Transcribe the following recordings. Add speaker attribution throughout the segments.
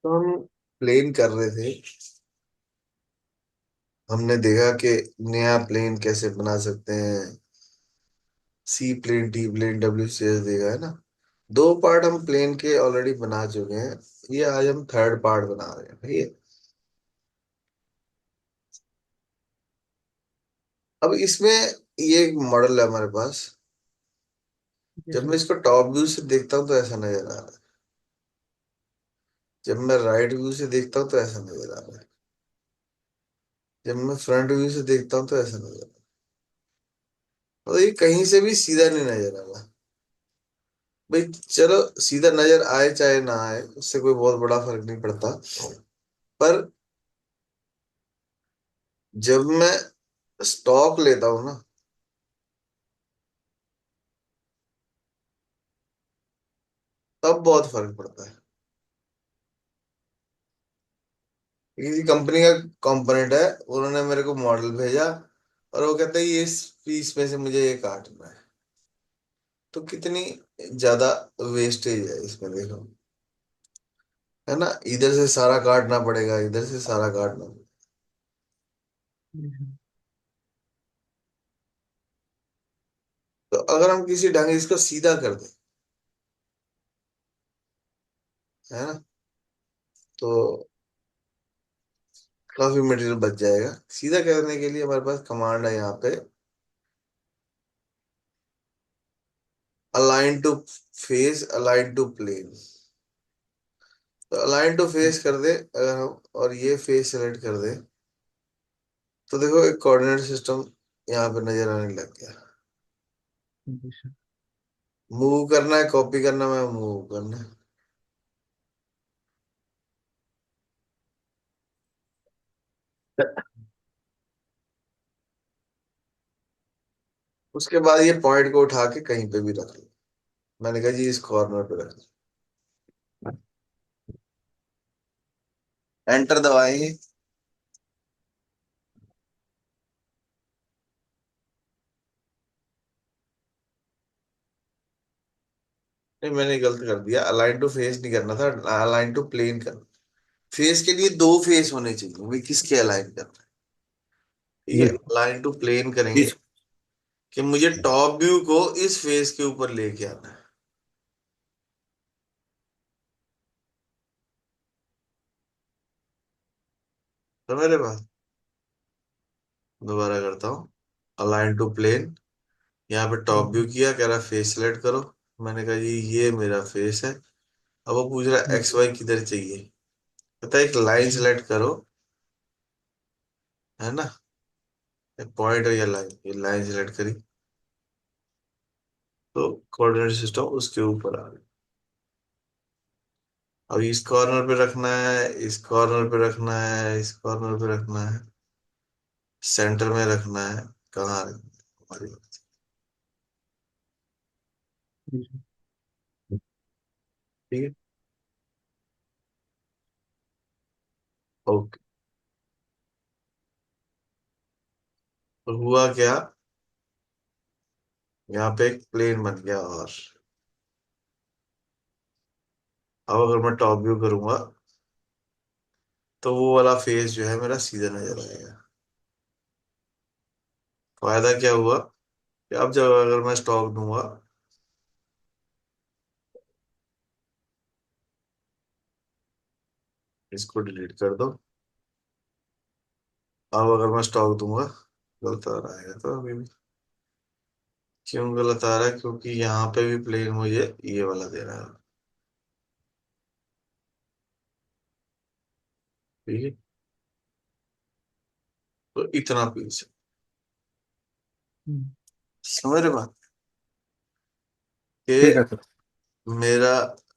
Speaker 1: तो हम प्लेन कर रहे थे। हमने देखा कि नया प्लेन कैसे बना सकते हैं। C plane, T plane, W C S देखा है ना। दो पार्ट हम प्लेन के ऑलरेडी बना चुके हैं। ये आज हम थर्ड पार्ट बना रहे हैं भाई। अब इसमें ये एक मॉडल है हमारे पास।
Speaker 2: जी
Speaker 1: जब मैं
Speaker 2: सर।
Speaker 1: इसको टॉप व्यू से देखता हूँ तो ऐसा नजर आ रहा है। जब मैं राइट व्यू से देखता हूँ तो ऐसा नजर आ रहा है। जब मैं फ्रंट व्यू से देखता हूँ तो ऐसा नजर आ रहा है। और ये कहीं से भी सीधा नहीं नजर आ रहा। भाई चलो, सीधा नजर आए चाहे ना आए उससे कोई बहुत बड़ा फर्क नहीं पड़ता। पर जब मैं स्टॉक लेता हूँ ना, तब बहुत फर्क पड़ता है। किसी कंपनी का कंपोनेंट है, उन्होंने मेरे को मॉडल भेजा और वो कहते हैं ये इस पीस में से मुझे ये काटना है। तो कितनी ज्यादा वेस्टेज है इसमें, देखो। है ना, इधर से सारा काटना पड़ेगा, इधर से सारा काटना पड़ेगा।
Speaker 2: जी सर।
Speaker 1: तो अगर हम किसी ढंग से इसको सीधा कर दें, है ना, तो काफी मटेरियल बच जाएगा। सीधा करने के लिए हमारे पास कमांड है यहाँ पे, align to face, align to plane. तो अलाइन टू फेस कर दे अगर हम, और ये फेस सेलेक्ट कर दे, तो देखो एक कोऑर्डिनेट सिस्टम यहाँ पे नजर आने लग गया।
Speaker 2: जी सर।
Speaker 1: मूव करना है, कॉपी करना है, मूव करना है। उसके बाद ये पॉइंट को उठा के कहीं पे भी रख लो। मैंने कहा जी इस कॉर्नर पे रख लो, एंटर दबाएंगे। नहीं, मैंने गलत कर दिया। अलाइन टू फेस नहीं करना था, अलाइन टू प्लेन करना। फेस के लिए दो फेस होने चाहिए भाई, किसके अलाइन करना है। ठीक है,
Speaker 2: जी
Speaker 1: अलाइन टू प्लेन करेंगे
Speaker 2: जी
Speaker 1: कि मुझे टॉप व्यू को इस फेस के ऊपर लेके आना है। तो मेरे पास दोबारा करता हूँ, अलाइन टू प्लेन। यहाँ पे टॉप व्यू किया, कह रहा फेस सेलेक्ट करो। मैंने कहा जी ये मेरा फेस है। अब वो पूछ रहा है एक्स वाई किधर चाहिए। कहता है एक लाइन सेलेक्ट करो, है ना, एक पॉइंट है या लाइन, ये लाइन सेलेक्ट करी तो कोऑर्डिनेट सिस्टम उसके ऊपर आ गया। अब इस कॉर्नर पे रखना है, इस कॉर्नर पे रखना है, इस कॉर्नर पे रखना है, सेंटर में रखना है, कहाँ रखना है हमारी बात।
Speaker 2: जी सर।
Speaker 1: ठीक है, ओके। तो हुआ क्या, यहाँ पे एक प्लेन बन गया। और अब अगर मैं टॉप व्यू करूंगा तो वो वाला फेस जो है मेरा सीधा नजर आएगा। फायदा क्या हुआ कि अब जब अगर मैं स्टॉक दूंगा, इसको डिलीट कर दो। अब अगर मैं स्टॉक दूंगा, गलत आ रहा है तो अभी भी। क्यों गलत आ रहा है, क्योंकि यहाँ पे भी प्लेन मुझे ये वाला दे रहा है। ठीक है, तो इतना पीस समझ रहे बात
Speaker 2: ठीक है
Speaker 1: कि
Speaker 2: सर।
Speaker 1: मेरा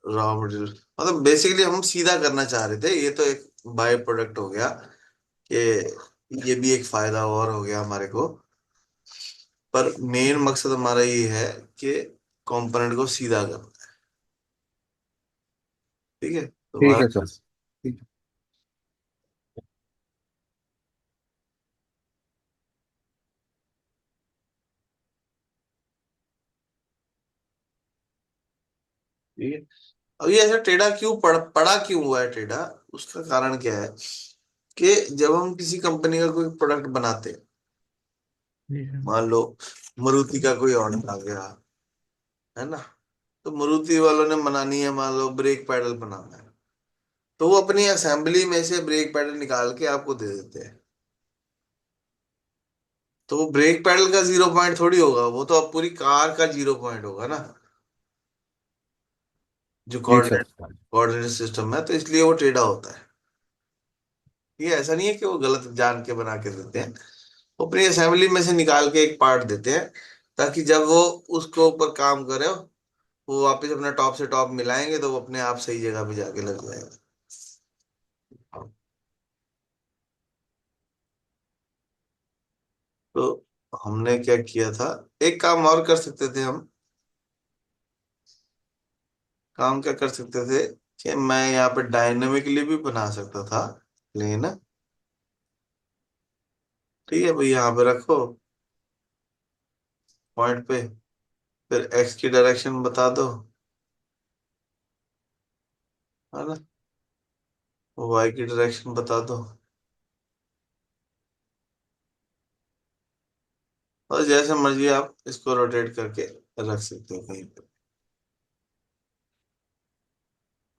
Speaker 1: रॉ मटेरियल, मतलब बेसिकली हम सीधा करना चाह रहे थे। ये तो एक बाय प्रोडक्ट हो गया कि ये भी एक फायदा और हो गया हमारे को। पर मेन मकसद हमारा ये है कि कंपोनेंट को सीधा करना। ठीक है, तो
Speaker 2: ठीक
Speaker 1: हमारा
Speaker 2: है सर। ठीक है।
Speaker 1: ठीक है। अब ये ऐसा टेढ़ा क्यों पड़ा क्यों हुआ है टेढ़ा? उसका कारण क्या है कि जब हम किसी कंपनी का कोई प्रोडक्ट बनाते हैं,
Speaker 2: जी सर।
Speaker 1: मान लो मारुति का कोई ऑर्डर आ गया, है ना, तो मारुति वालों ने बनानी है, मान लो ब्रेक पैडल बनाना है, तो वो अपनी असेंबली में से ब्रेक पैडल निकाल के आपको दे देते हैं। तो वो ब्रेक पैडल का 0 पॉइंट थोड़ी होगा, वो तो अब पूरी कार का 0 पॉइंट होगा ना, जो
Speaker 2: जी सर।
Speaker 1: कोऑर्डिनेट कोऑर्डिनेट सिस्टम है, तो इसलिए वो टेढ़ा होता है। ये ऐसा नहीं है कि वो गलत जान के बना के देते हैं, वो अपनी असेंबली में से निकाल के एक पार्ट देते हैं, ताकि जब वो उसको ऊपर काम करे, वो वापस अपना टॉप से टॉप मिलाएंगे तो वो अपने आप सही जगह पे जाके लग जाएगा। तो हमने क्या किया था, एक काम और कर सकते थे हम। काम क्या कर सकते थे कि मैं यहाँ पे डायनेमिकली भी बना सकता था प्लेन। ठीक है भाई, यहाँ पे रखो पॉइंट पे, फिर एक्स की डायरेक्शन बता दो, है ना, वाई की डायरेक्शन बता दो, और जैसे मर्जी आप इसको रोटेट करके रख सकते हो कहीं पे।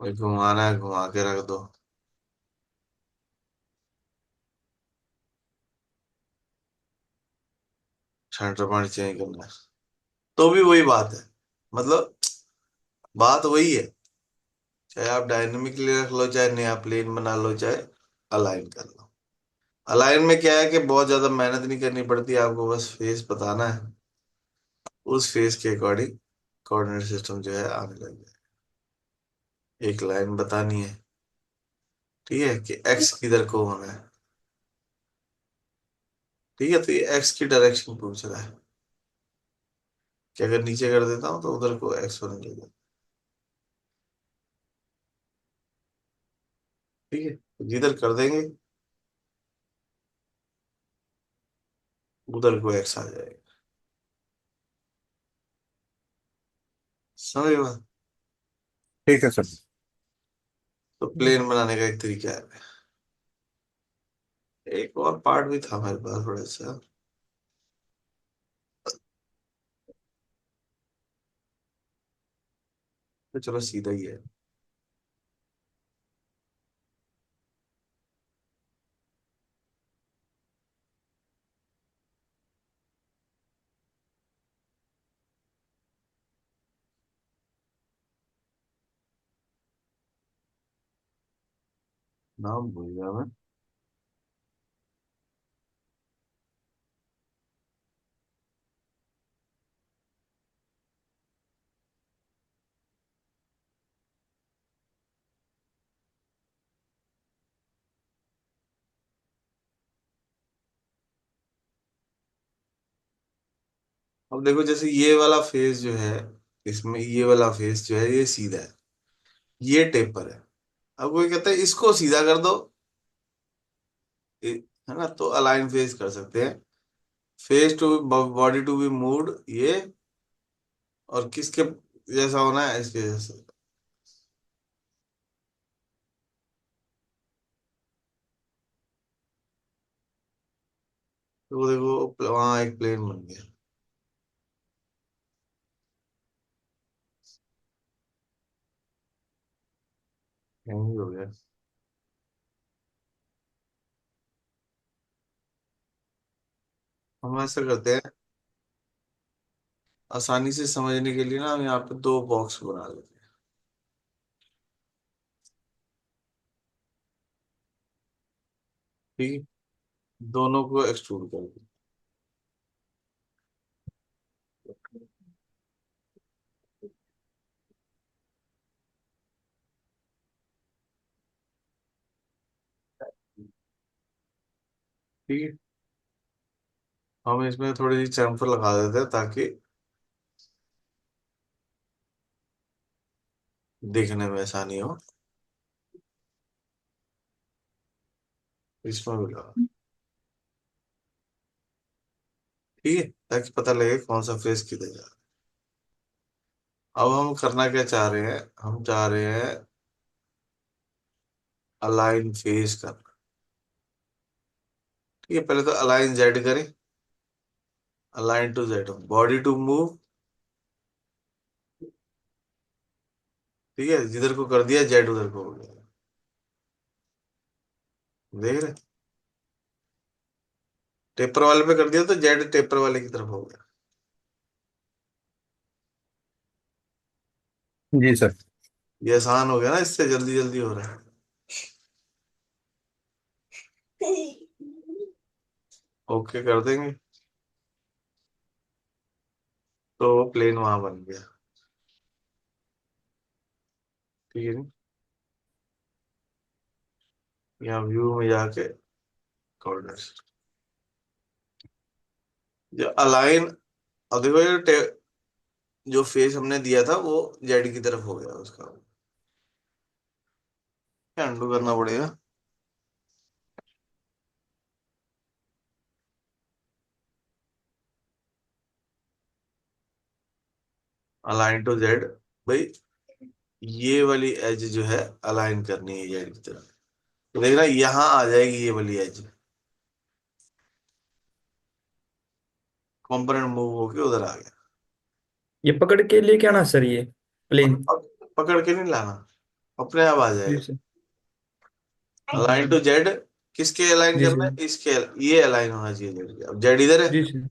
Speaker 1: भाई घुमाना है घुमा के रख दो, सेंटर पॉइंट चेंज करना है तो भी वही बात है, मतलब बात वही है, चाहे आप डायनेमिकली रख लो, चाहे नया प्लेन बना लो, चाहे अलाइन कर लो। अलाइन में क्या है कि बहुत ज्यादा मेहनत नहीं करनी पड़ती, आपको बस फेस बताना है, उस फेस के अकॉर्डिंग कोऑर्डिनेट सिस्टम जो है आने लग जाए। एक लाइन बतानी है, ठीक है, कि एक्स किधर को होना है। ठीक है, तो ये एक्स की डायरेक्शन पूछ रहा है कि अगर नीचे कर देता हूँ तो उधर को एक्स होने लगेगा। ठीक है, तो जिधर कर देंगे उधर को एक्स आ जाएगा। समझ गए बात?
Speaker 2: ठीक है सर।
Speaker 1: तो प्लेन बनाने का एक तरीका है। एक और पार्ट भी था मेरे पास थोड़ा सा, तो चलो सीधा ही है। नाम भूल गया मैं। अब देखो, जैसे ये वाला फेस जो है, इसमें ये वाला फेस जो है ये सीधा है, ये टेपर है। अब कोई कहता है इसको सीधा कर दो, है ना, तो अलाइन फेस कर सकते हैं। Face to body to be moved, ये, और किसके जैसा होना है, इसके जैसा। तो वो देखो वहां एक प्लेन बन गया। यही हो गया। हम ऐसा करते हैं, आसानी से समझने के लिए ना हम यहाँ पे दो बॉक्स बना लेते हैं। ठीक है, दोनों को एक्सट्रूड कर दें। ठीक है, हम इसमें थोड़ी सी चैम्फर लगा देते हैं ताकि देखने में आसानी हो। इसमें भी लगा, ठीक है, ताकि पता लगे कौन सा फेस किधर जा रहा अब हम करना क्या चाह रहे हैं, हम चाह रहे हैं अलाइन फेस करना। ठीक है, पहले तो अलाइन जेड करें। Align to Z, body to move. ठीक है, जिधर को कर दिया जेड उधर को हो गया। देख रहे, टेपर वाले पे कर दिया तो जेड टेपर वाले की तरफ हो गया।
Speaker 2: जी सर।
Speaker 1: ये आसान हो गया ना, इससे जल्दी जल्दी हो रहा है। ओके कर देंगे, तो प्लेन वहां बन गया। ठीक है, नहीं यहाँ व्यू में जाके कोऑर्डिनेट्स जो अलाइन। अब देखो ये जो फेस हमने दिया था वो जेड की तरफ हो गया उसका। क्या अंडू करना पड़ेगा। अलाइन टू जेड, भाई ये वाली एज जो है अलाइन करनी है जेड की तरफ। तो देखना यहाँ आ जाएगी ये वाली एज, कंपोनेंट मूव होके उधर आ गया।
Speaker 2: ये पकड़ के लेके आना सर, ये प्लेन।
Speaker 1: पकड़ के नहीं लाना, अपने आप आ
Speaker 2: जी
Speaker 1: जाएगा।
Speaker 2: सर।
Speaker 1: अलाइन टू जेड, किसके अलाइन
Speaker 2: जी
Speaker 1: करना
Speaker 2: सर।
Speaker 1: है, इसके। ये अलाइन होना चाहिए जेड के। अब जेड इधर है,
Speaker 2: जी सर।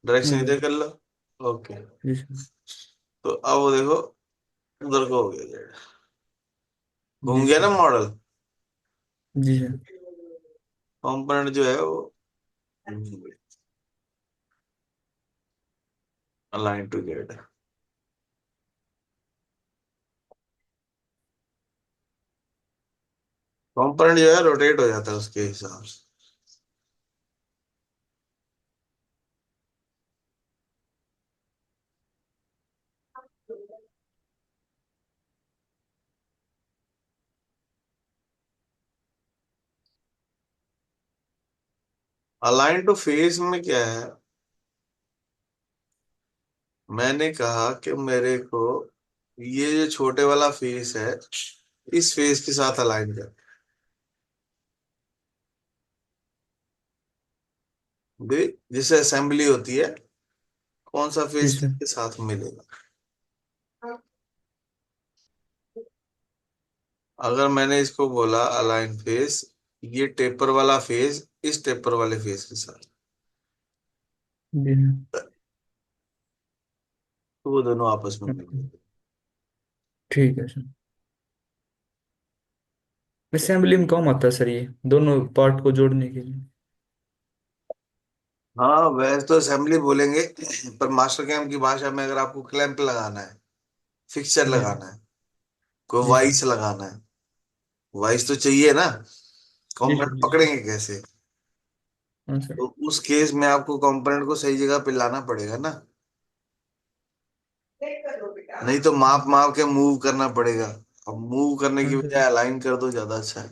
Speaker 1: डायरेक्शन
Speaker 2: हम्म।
Speaker 1: इधर कर लो। ओके,
Speaker 2: जी सर।
Speaker 1: तो अब वो देखो उधर को हो गया जेड। घूम
Speaker 2: जी
Speaker 1: गया ना
Speaker 2: सर।
Speaker 1: मॉडल।
Speaker 2: जी सर।
Speaker 1: कंपोनेंट जो है वो अलाइन टू जेड। कंपोनेंट जो है रोटेट हो जाता है उसके हिसाब से। अलाइन टू फेस में क्या है, मैंने कहा कि मेरे को ये जो छोटे वाला फेस है इस फेस के साथ अलाइन कर दे। जैसे असेंबली होती है, कौन सा
Speaker 2: जी
Speaker 1: फेस
Speaker 2: सर।
Speaker 1: किसके साथ मिलेगा। अगर मैंने इसको बोला अलाइन फेस, ये टेपर वाला फेस इस टेपर वाले फेस के साथ,
Speaker 2: जी
Speaker 1: तो वो दोनों आपस में
Speaker 2: सर।
Speaker 1: मिलेंगे।
Speaker 2: ठीक है सर। असेंबली में काम आता है सर ये, दोनों पार्ट को जोड़ने के लिए।
Speaker 1: हाँ वैसे तो असेंबली बोलेंगे, पर मास्टर कैम की भाषा में अगर आपको क्लैंप लगाना है, फिक्सचर
Speaker 2: जी सर।
Speaker 1: लगाना है, कोई
Speaker 2: जी सर।
Speaker 1: वाइस लगाना है, वाइस तो चाहिए ना,
Speaker 2: जी सर।
Speaker 1: कंपोनेंट
Speaker 2: जी सर।
Speaker 1: पकड़ेंगे कैसे।
Speaker 2: हाँ सर।
Speaker 1: तो उस केस में आपको कंपोनेंट को सही जगह पे लाना पड़ेगा ना, नहीं तो माप माप के मूव करना पड़ेगा। अब मूव करने
Speaker 2: हाँ
Speaker 1: की
Speaker 2: सर।
Speaker 1: बजाय अलाइन कर दो, ज्यादा अच्छा है।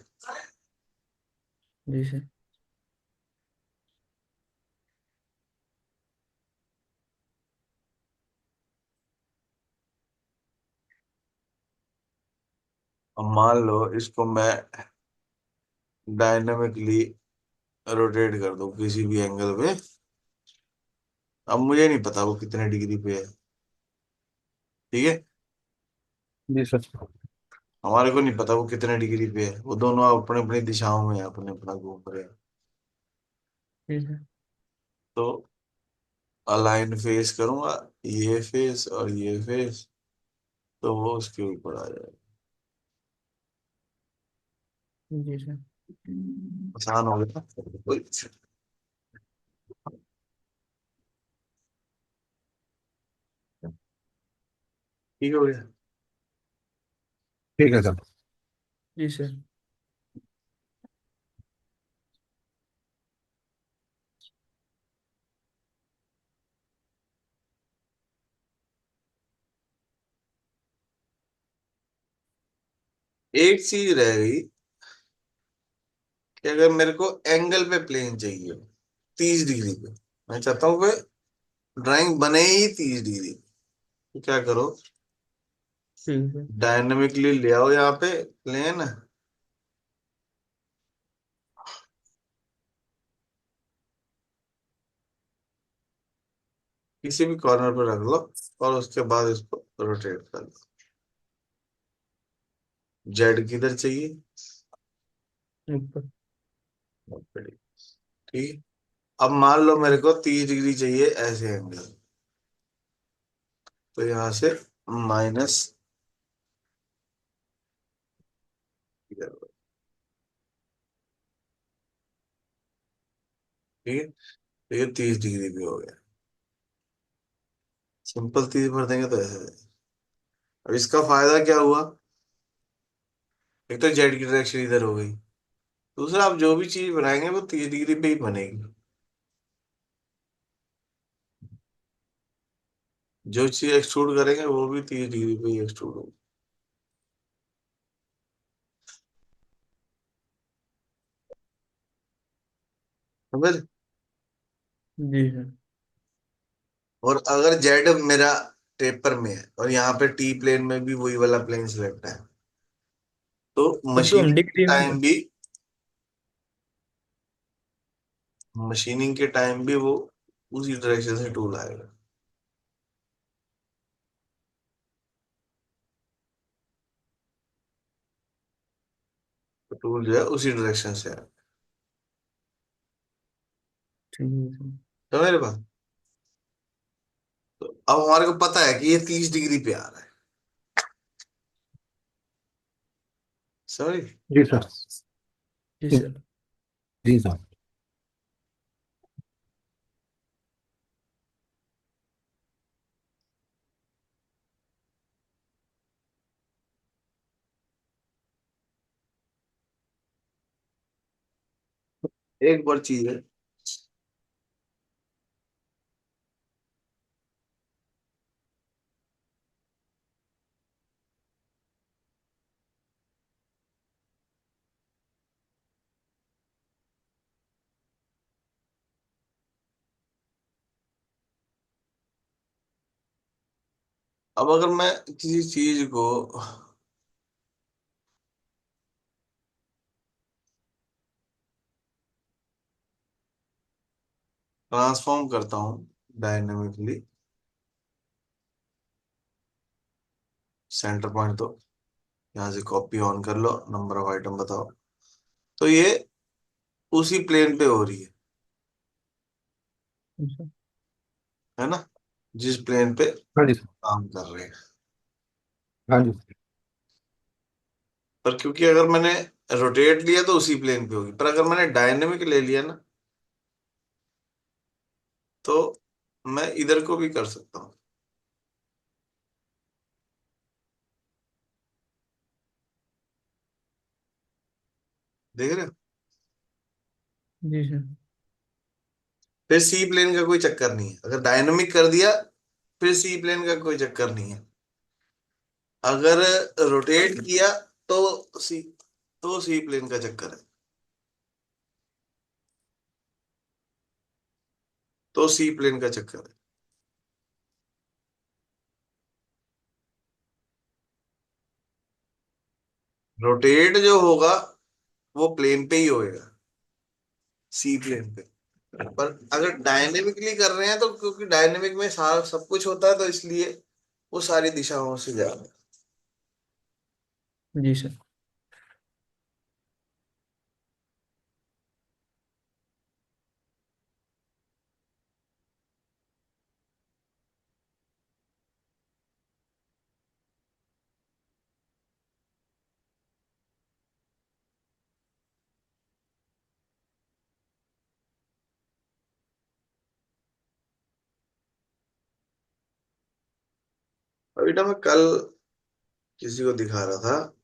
Speaker 2: जी सर।
Speaker 1: अब मान लो इसको मैं डायनामिकली रोटेट कर दूं किसी भी एंगल पे। अब मुझे नहीं पता वो कितने डिग्री पे है। ठीक है,
Speaker 2: जी सर।
Speaker 1: हमारे को नहीं पता वो कितने डिग्री पे है, वो दोनों अपने अपनी दिशाओं में है, अपने अपना घूम रहे हैं।
Speaker 2: जी सर।
Speaker 1: तो अलाइन फेस करूंगा, ये फेस और ये फेस, तो वो उसके ऊपर आ जाएगा।
Speaker 2: जी सर।
Speaker 1: आसान हो गया। ठीक हो गया।
Speaker 2: ठीक है सर। जी सर।
Speaker 1: एक चीज रह गई कि अगर मेरे को एंगल पे प्लेन चाहिए 30 डिग्री पे, मैं चाहता हूँ कि ड्राइंग बने ही 30 डिग्री, तो क्या करो,
Speaker 2: ठीक है।
Speaker 1: डायनेमिकली ले आओ यहाँ पे प्लेन, किसी भी कॉर्नर पर रख लो और उसके बाद इसको रोटेट कर लो। जेड किधर चाहिए?
Speaker 2: ऊपर।
Speaker 1: ठीक है। अब मान लो मेरे को 30 डिग्री चाहिए ऐसे एंगल, तो यहाँ से माइनस इधर, ठीक है। तो ये 30 डिग्री भी हो गया। सिंपल 30 भर देंगे तो ऐसे जाएगा। अब इसका फायदा क्या हुआ? एक तो जेड की डायरेक्शन इधर हो गई, दूसरा आप जो भी चीज बनाएंगे वो 30 डिग्री पे ही बनेगी। जो चीज एक्सट्रूड करेंगे वो भी 30 डिग्री पे ही एक्सट्रूड होगी, समझ?
Speaker 2: जी सर।
Speaker 1: और अगर जेड मेरा टेपर में है और यहाँ पे टी प्लेन में भी वही वाला प्लेन सिलेक्ट है, तो
Speaker 2: तब तो हम
Speaker 1: मशीनिंग के
Speaker 2: डिग्री में
Speaker 1: टाइम भी, वो उसी डायरेक्शन से टूल आएगा। तो टूल जो है उसी डायरेक्शन से आएगा।
Speaker 2: ठीक है सर।
Speaker 1: तो मेरे पास, तो अब हमारे को पता है कि ये 30 डिग्री पे आ रहा है, समझ?
Speaker 3: जी सर।
Speaker 2: जी सर।
Speaker 3: जी सर।
Speaker 1: एक बार चीज है, अब अगर मैं किसी चीज को ट्रांसफॉर्म करता हूँ डायनेमिकली, सेंटर पॉइंट, तो यहाँ से कॉपी ऑन कर लो, नंबर ऑफ आइटम बताओ, तो ये उसी प्लेन पे हो रही
Speaker 2: अच्छा।
Speaker 1: है ना, जिस प्लेन पे
Speaker 3: हाँ जी सर।
Speaker 1: काम कर रहे हैं।
Speaker 3: हाँ जी सर।
Speaker 1: पर क्योंकि अगर मैंने रोटेट लिया तो उसी प्लेन पे होगी, पर अगर मैंने डायनेमिक ले लिया ना, तो मैं इधर को भी कर सकता हूँ, देख रहे हो?
Speaker 2: जी सर।
Speaker 1: फिर सी प्लेन का कोई चक्कर नहीं है, अगर डायनेमिक कर दिया फिर सी प्लेन का कोई चक्कर नहीं है। अगर रोटेट किया तो सी तो सी प्लेन का चक्कर है, तो सी प्लेन का चक्कर है। रोटेट जो होगा वो प्लेन पे ही होएगा, सी प्लेन पे। पर अगर डायनेमिकली कर रहे हैं तो क्योंकि डायनेमिक में सारा सब कुछ होता है, तो इसलिए वो सारी दिशाओं से जा रहा है।
Speaker 2: जी सर।
Speaker 1: अभी ना मैं कल किसी को दिखा रहा था,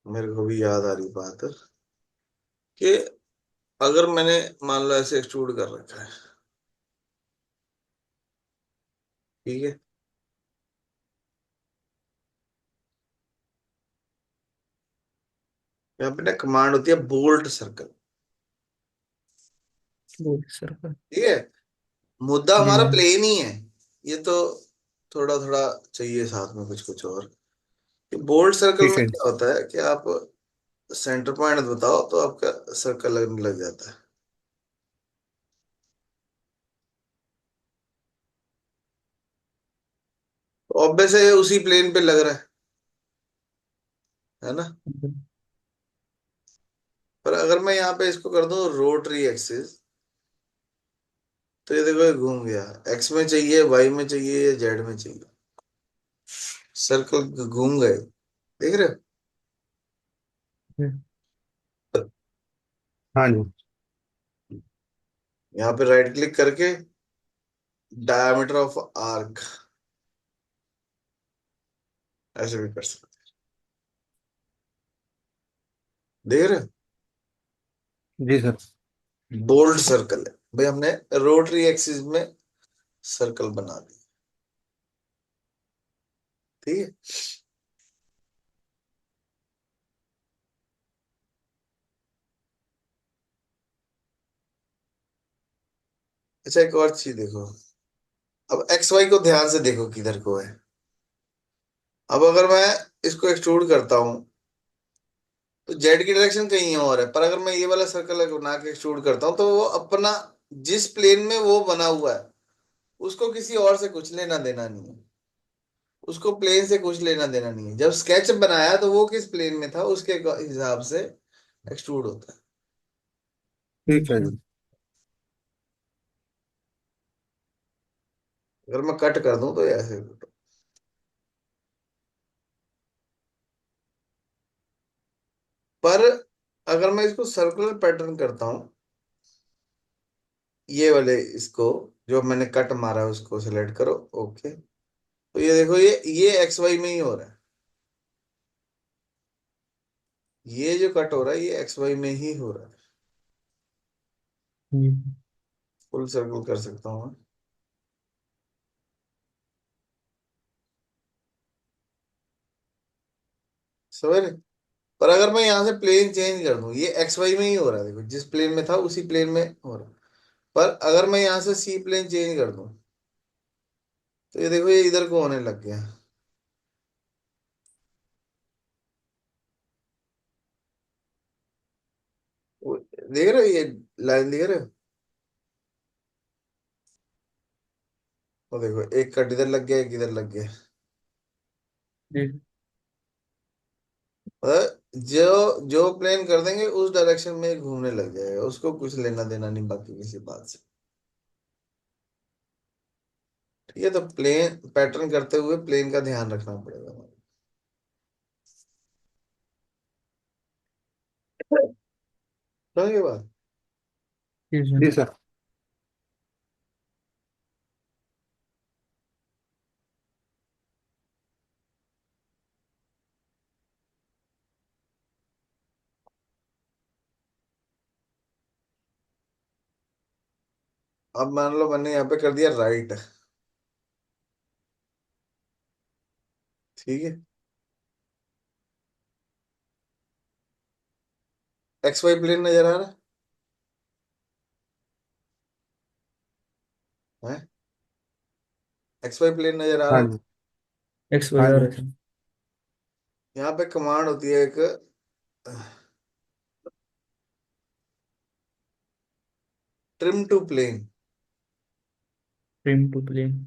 Speaker 1: मेरे को भी याद आ रही बात कि अगर मैंने मान लो ऐसे एक्सट्रूड कर रखा है, ठीक है, यहाँ पे ना कमांड होती है बोल्ट सर्कल,
Speaker 2: बोलिए सर पर।
Speaker 1: ठीक है। मुद्दा
Speaker 2: जी
Speaker 1: हमारा
Speaker 2: सर।
Speaker 1: प्लेन ही है ये तो, थोड़ा थोड़ा चाहिए साथ में कुछ कुछ और। बोल्ड सर्कल
Speaker 3: ठीक
Speaker 1: में
Speaker 3: है।
Speaker 1: क्या होता है कि आप सेंटर पॉइंट बताओ तो आपका सर्कल लगने लग जाता है। तो ऑब्वियस है ये उसी प्लेन पे लग रहा है ना। पर अगर मैं यहाँ पे इसको कर दूं रोटरी एक्सिस, तो ये देखो ये घूम गया। एक्स में चाहिए, वाई में चाहिए, या जेड में चाहिए, सर्कल घूम गए। देख रहे हो।
Speaker 3: हाँ जी।
Speaker 1: यहाँ पे राइट क्लिक करके डायमीटर ऑफ आर्क ऐसे भी कर सकते हैं। देख रहे हो,
Speaker 3: जी सर।
Speaker 1: बोल्ड सर्कल है भाई, हमने रोटरी एक्सिस में सर्कल बना दिया। ठीक है। अच्छा एक और चीज देखो, अब एक्स वाई को ध्यान से देखो किधर को है। अब अगर मैं इसको एक्सट्रूड करता हूं तो जेड की डायरेक्शन कहीं और है, पर अगर मैं ये वाला सर्कल बना के एक्सट्रूड करता हूं तो वो अपना जिस प्लेन में वो बना हुआ है उसको किसी और से कुछ लेना देना नहीं है। उसको प्लेन से कुछ लेना देना नहीं है। जब स्केच बनाया तो वो किस प्लेन में था उसके हिसाब से एक्सट्रूड होता है।
Speaker 3: ठीक है जी।
Speaker 1: अगर मैं कट कर दूं तो ये ऐसे कट। पर अगर मैं इसको सर्कुलर पैटर्न करता हूं, ये वाले इसको जो मैंने कट मारा है उसको सिलेक्ट करो, ओके। तो ये देखो ये एक्स वाई में ही हो रहा है। ये जो कट हो रहा है ये एक्स वाई में ही हो रहा है। फुल सर्कल कर सकता हूँ मैं। समझ रहे। पर अगर मैं यहाँ से प्लेन चेंज कर दूं, ये एक्स वाई में ही हो रहा है, देखो जिस प्लेन में था उसी प्लेन में हो रहा है। पर अगर मैं यहाँ से सी प्लेन चेंज कर दूं तो ये देखो ये इधर को होने लग गया। देख रहे हो ये लाइन, देख रहे हो। वो देखो एक कट इधर लग गया, एक इधर लग गया।
Speaker 2: जी।
Speaker 1: मतलब जो जो प्लेन कर देंगे उस डायरेक्शन में ही घूमने लग जाएगा, उसको कुछ लेना देना नहीं बाकी किसी बात से। ठीक है, तो प्लेन पैटर्न करते हुए प्लेन का ध्यान रखना पड़ेगा हमें। समझ गए बात।
Speaker 2: जी सर।
Speaker 3: जी सर।
Speaker 1: अब मान लो मैंने यहाँ पे कर दिया राइट। ठीक है, एक्स वाई प्लेन नजर आ रहा है। एक्स वाई प्लेन नजर आ
Speaker 3: हाँ
Speaker 1: रहा है।
Speaker 3: जी।
Speaker 2: एक्स
Speaker 3: हाँ
Speaker 2: वगैरह
Speaker 3: जी।
Speaker 2: है सर।
Speaker 1: यहाँ पे कमांड होती है एक, trim to plane.
Speaker 2: Trim to plane.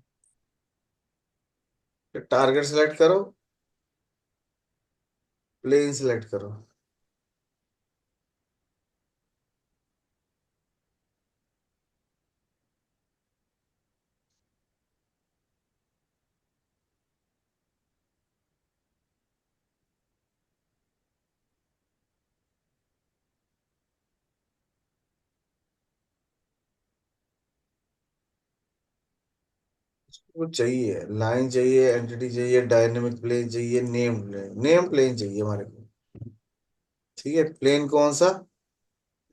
Speaker 1: Target select करो, प्लेन सेलेक्ट करो। वो चाहिए लाइन, चाहिए एंटिटी, चाहिए डायनेमिक प्लेन, चाहिए नेम प्लेन। नेम प्लेन चाहिए हमारे को। ठीक है, प्लेन कौन सा,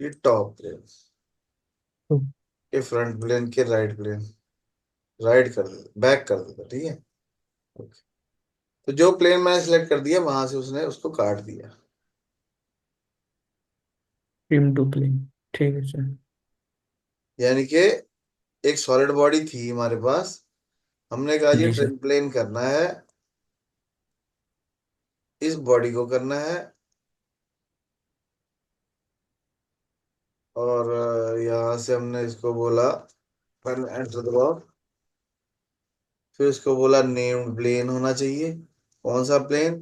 Speaker 1: ये टॉप प्लेन,
Speaker 2: तो
Speaker 1: ये फ्रंट प्लेन के राइट प्लेन, राइट कर दे, बैक कर देता। ठीक है, ओके। तो जो प्लेन मैंने सिलेक्ट कर दिया वहां से उसने उसको काट दिया।
Speaker 2: Trim to plane. ठीक है सर।
Speaker 1: यानी कि एक सॉलिड बॉडी थी हमारे पास, हमने कहा जी
Speaker 2: जी सर।
Speaker 1: ट्रिम प्लेन करना है, इस बॉडी को करना है, और यहाँ से हमने इसको बोला पेन एंटर दबाओ। फिर उसको बोला नेम्ड प्लेन होना चाहिए। कौन सा प्लेन?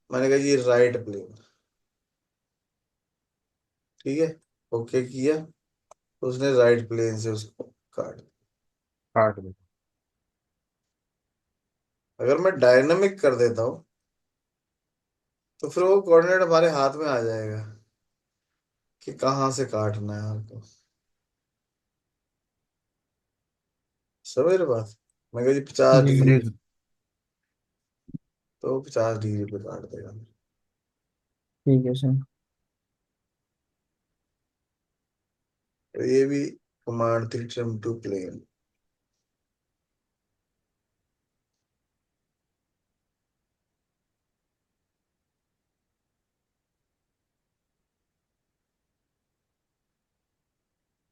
Speaker 1: मैंने कहा जी राइट प्लेन। ठीक है, ओके किया, तो उसने राइट प्लेन से उसको काट दिया।
Speaker 3: काट दो।
Speaker 1: अगर मैं डायनामिक कर देता हूँ तो फिर वो कोऑर्डिनेट हमारे हाथ में आ जाएगा कि कहाँ से काटना है हमको। समझ रहे बात? मैं कहा जी पचास
Speaker 2: जी
Speaker 1: डिग्री
Speaker 2: सर।
Speaker 3: जी सर।
Speaker 1: तो 50 डिग्री पे काट देगा।
Speaker 2: ठीक है सर।
Speaker 1: तो ये भी कमांड थी ट्रिम टू प्लेन।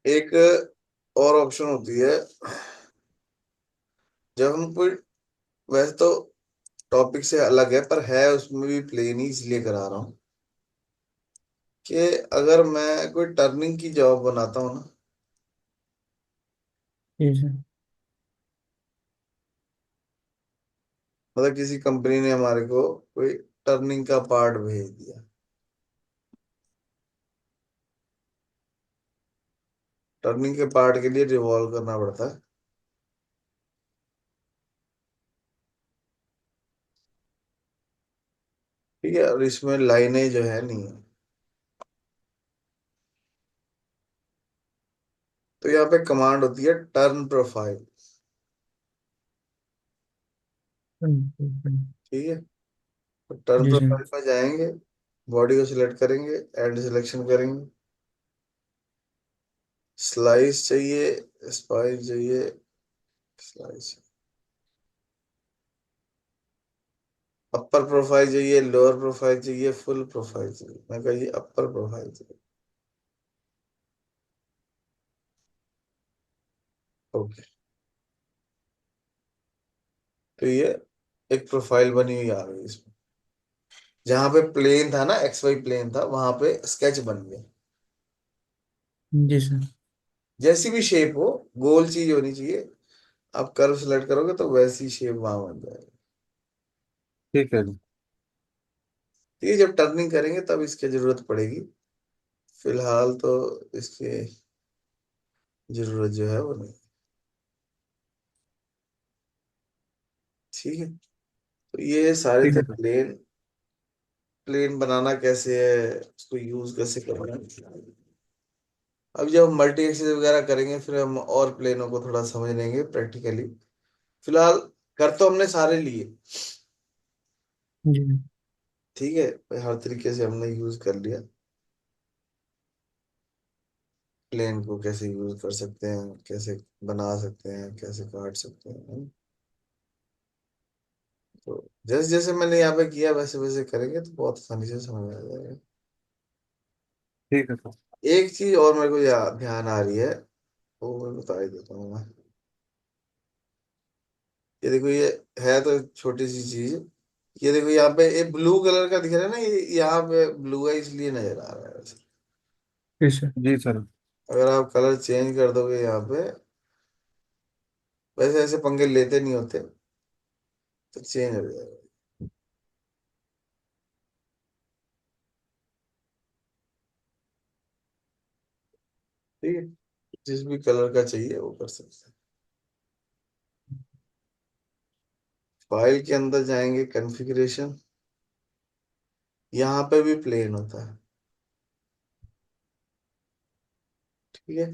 Speaker 1: एक और ऑप्शन होती है, जब हम कोई, वैसे तो टॉपिक से अलग है पर है उसमें भी प्लेन ही इसलिए करा रहा हूँ कि अगर मैं कोई टर्निंग की जॉब बनाता हूँ ना,
Speaker 2: जी सर।
Speaker 1: मतलब किसी कंपनी ने हमारे को कोई टर्निंग का पार्ट भेज दिया, टर्निंग के पार्ट के लिए रिवॉल्व करना पड़ता है। ठीक है, और इसमें लाइनें जो है नहीं है, तो यहाँ पे कमांड होती है टर्न प्रोफाइल। ठीक है, तो टर्न
Speaker 2: जी सर।
Speaker 1: प्रोफाइल में जाएंगे, बॉडी को सिलेक्ट करेंगे, एंड सिलेक्शन करेंगे, स्लाइस चाहिए, स्पाइस चाहिए, स्लाइस, अपर प्रोफाइल चाहिए, लोअर प्रोफाइल चाहिए, फुल प्रोफाइल चाहिए। मैं कहा ये अपर प्रोफाइल चाहिए। ओके, तो ये एक प्रोफाइल बनी हुई आ गई इसमें। जहां पे प्लेन था ना, एक्स वाई प्लेन था, वहां पे स्केच बन गया।
Speaker 2: जी सर।
Speaker 1: जैसी भी शेप हो, गोल चीज होनी चाहिए। आप कर्व सेलेक्ट करोगे तो वैसी शेप वहां बन जाएगी।
Speaker 3: ठीक है जी।
Speaker 1: ठीक है, जब टर्निंग करेंगे तब इसकी जरूरत पड़ेगी, फिलहाल तो इसकी जरूरत जो है वो नहीं। ठीक है, तो ये सारे
Speaker 3: ठीक
Speaker 1: थे
Speaker 3: है सर।
Speaker 1: प्लेन। प्लेन बनाना कैसे है, उसको यूज कैसे करना है। अब जब हम मल्टी एक्सिस वगैरह करेंगे फिर हम और प्लेनों को थोड़ा समझ लेंगे प्रैक्टिकली। फिलहाल कर तो हमने सारे लिए।
Speaker 2: जी
Speaker 1: ठीक है, हर तरीके से हमने यूज कर लिया। प्लेन को कैसे यूज कर सकते हैं, कैसे बना सकते हैं, कैसे काट सकते हैं। तो जैसे जैसे मैंने यहाँ पे किया वैसे वैसे करेंगे तो बहुत आसानी से समझ आ जाएगा।
Speaker 3: ठीक है सर।
Speaker 1: एक चीज और मेरे को ध्यान आ रही है, वो मैं बता ही देता हूँ मैं। ये देखो, ये है तो छोटी सी चीज। ये देखो यहाँ पे ये ब्लू कलर का दिख रहा है ना, ये यहाँ पे ब्लू है इसलिए नजर आ रहा है वैसे।
Speaker 2: जी सर।
Speaker 3: जी सर।
Speaker 1: अगर आप कलर चेंज कर दोगे यहाँ पे, वैसे ऐसे पंगे लेते नहीं होते, तो चेंज हो जाएगा। ठीक है, जिस भी कलर का चाहिए वो कर सकते हैं। फाइल के अंदर जाएंगे, कॉन्फ़िगरेशन, यहाँ पे भी प्लेन होता है। ठीक है,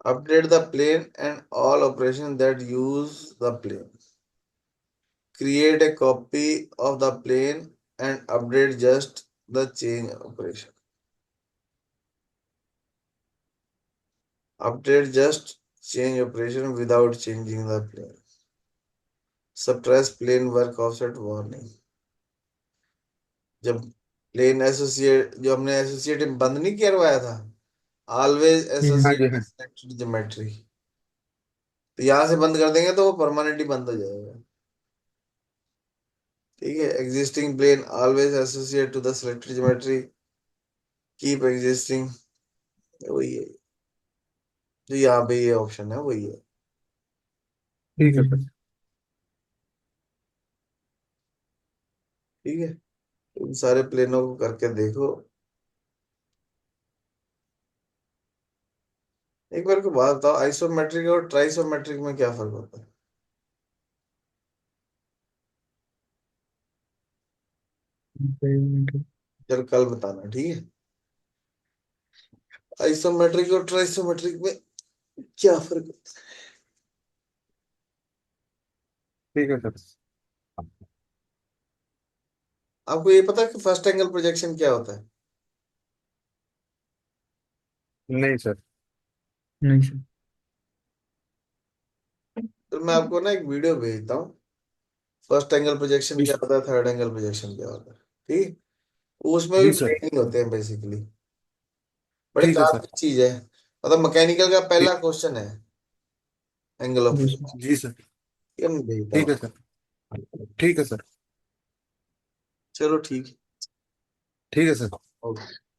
Speaker 1: update the plane and all operation that use the plane, create a copy of the plane and update just the change operation. Update just change operation without changing the plane. Suppress plane work offset warning. जब plane associate, जो हमने associate बंद नहीं करवाया था, always
Speaker 3: हाँ
Speaker 1: associate
Speaker 3: जी, हाँ।
Speaker 1: Selected geometry. तो यहाँ से बंद कर देंगे तो वो परमानेंटली बंद हो जाएगा। ठीक है, existing plane always associate to the selected geometry, keep existing, वही है जो यहाँ पे ये ऑप्शन है, वही है।
Speaker 3: ठीक है सर।
Speaker 1: ठीक है, उन सारे प्लेनों को करके देखो। एक बार को बात बताओ, आइसोमेट्रिक और ट्राइसोमेट्रिक में क्या फर्क होता है? चल कल बताना, ठीक है। आइसोमेट्रिक और ट्राइसोमेट्रिक में क्या फर्क होता
Speaker 3: ठीक है सर।
Speaker 1: है? आपको ये पता है कि फर्स्ट एंगल प्रोजेक्शन क्या होता है?
Speaker 3: नहीं सर।
Speaker 2: नहीं सर।
Speaker 1: तो मैं आपको ना एक वीडियो भेजता हूँ, फर्स्ट एंगल प्रोजेक्शन
Speaker 3: जी
Speaker 1: क्या
Speaker 3: सर।
Speaker 1: होता है, थर्ड एंगल प्रोजेक्शन क्या होता है। ठीक, उसमें भी
Speaker 3: जी सर।
Speaker 1: प्लेन ही होते हैं बेसिकली। बड़ी
Speaker 3: ठीक है
Speaker 1: काम
Speaker 3: सर।
Speaker 1: की चीज है, मतलब मैकेनिकल का पहला
Speaker 3: ठीक।
Speaker 1: क्वेश्चन है एंगल ऑफ
Speaker 2: जी सर।
Speaker 1: प्रोजेक्शन।
Speaker 3: जी सर।
Speaker 1: ये मैं भेजता
Speaker 3: ठीक
Speaker 1: हूँ।
Speaker 3: है सर। ठीक है सर।
Speaker 1: चलो ठीक है।
Speaker 3: ठीक है सर।
Speaker 1: ओके।